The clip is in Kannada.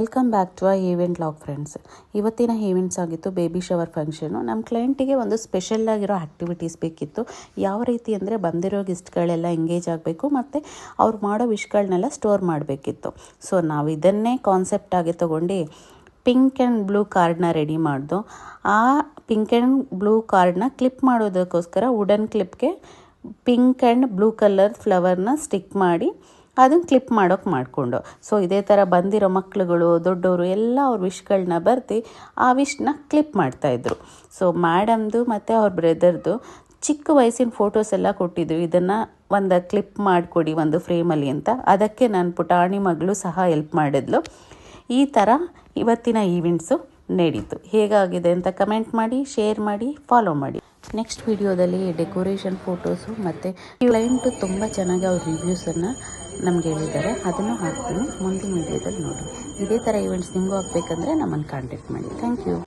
Welcome back to event log friends. ಇವತ್ತಿನ ಈವೆಂಟ್ಸ್ ಆಗಿತ್ತು ಬೇಬಿ ಶವರ್ ಫಂಕ್ಷನು. ನಮ್ಮ ಕ್ಲೈಂಟಿಗೆ ಒಂದು ಸ್ಪೆಷಲ್ ಆಗಿರೋ ಆ್ಯಕ್ಟಿವಿಟೀಸ್ ಬೇಕಿತ್ತು. ಯಾವ ರೀತಿ ಅಂದರೆ ಬಂದಿರೋ ಗೆಸ್ಟ್ಗಳೆಲ್ಲ ಎಂಗೇಜ್ ಆಗಬೇಕು ಮತ್ತು ಅವ್ರು ಮಾಡೋ ವಿಶ್ಗಳನ್ನೆಲ್ಲ ಸ್ಟೋರ್ ಮಾಡಬೇಕಿತ್ತು. ಸೊ ನಾವು ಇದನ್ನೇ ಕಾನ್ಸೆಪ್ಟ್ ಆಗಿ ತೊಗೊಂಡು ಪಿಂಕ್ ಆ್ಯಂಡ್ ಬ್ಲೂ ಕಾರ್ಡ್ನ ರೆಡಿ ಮಾಡ್ದು. ಆ ಪಿಂಕ್ ಆ್ಯಂಡ್ ಬ್ಲೂ ಕಾರ್ಡ್ನ ಕ್ಲಿಪ್ ಮಾಡೋದಕ್ಕೋಸ್ಕರ ವುಡನ್ ಕ್ಲಿಪ್ಗೆ ಪಿಂಕ್ ಆ್ಯಂಡ್ ಬ್ಲೂ ಕಲರ್ ಫ್ಲವರ್ನ ಸ್ಟಿಕ್ ಮಾಡಿ ಅದನ್ನು ಕ್ಲಿಪ್ ಮಾಡೋಕೆ ಮಾಡಿಕೊಂಡು, ಸೊ ಇದೇ ಥರ ಬಂದಿರೋ ಮಕ್ಕಳುಗಳು ದೊಡ್ಡವರು ಎಲ್ಲ ಅವ್ರ ವಿಶ್ಗಳನ್ನ ಬರ್ದು ಆ ವಿಶ್ನ ಕ್ಲಿಪ್ ಮಾಡ್ತಾಯಿದ್ರು. ಸೊ ಮೇಡಮ್ದು ಮತ್ತು ಅವ್ರ ಬ್ರದರ್ದು ಚಿಕ್ಕ ವಯಸ್ಸಿನ ಫೋಟೋಸ್ ಎಲ್ಲ ಕೊಟ್ಟಿದ್ರು, ಇದನ್ನು ಒಂದು ಕ್ಲಿಪ್ ಮಾಡಿಕೊಡಿ ಒಂದು ಫ್ರೇಮಲ್ಲಿ ಅಂತ. ಅದಕ್ಕೆ ನನ್ನ ಪುಟಾಣಿ ಮಗಳು ಸಹ ಹೆಲ್ಪ್ ಮಾಡಿದ್ಲು. ಈ ಥರ ಇವತ್ತಿನ ಈವೆಂಟ್ಸು ನಡೀತು. ಹೇಗಾಗಿದೆ ಅಂತ ಕಮೆಂಟ್ ಮಾಡಿ, ಶೇರ್ ಮಾಡಿ, ಫಾಲೋ ಮಾಡಿ. ನೆಕ್ಸ್ಟ್ ವಿಡಿಯೋದಲ್ಲಿ ಡೆಕೋರೇಷನ್ ಫೋಟೋಸು ಮತ್ತು ಕ್ಲೈಂಟು ತುಂಬ ಚೆನ್ನಾಗಿ ಅವ್ರ ರಿವ್ಯೂಸನ್ನು ನಮ್ಗೆ ಹೇಳಿದ್ದಾರೆ, ಅದನ್ನು ಹಾಕ್ತೀನಿ ಮುಂದಿನ ವಿಡಿಯೋದಲ್ಲಿ ನೋಡಿ. ಇದೇ ಥರ ಈವೆಂಟ್ಸ್ ನಿಮಗೂ ಆಗಬೇಕಂದ್ರೆ ನಮ್ಮನ್ನು ಕಾಂಟ್ಯಾಕ್ಟ್ ಮಾಡಿ. Thank you.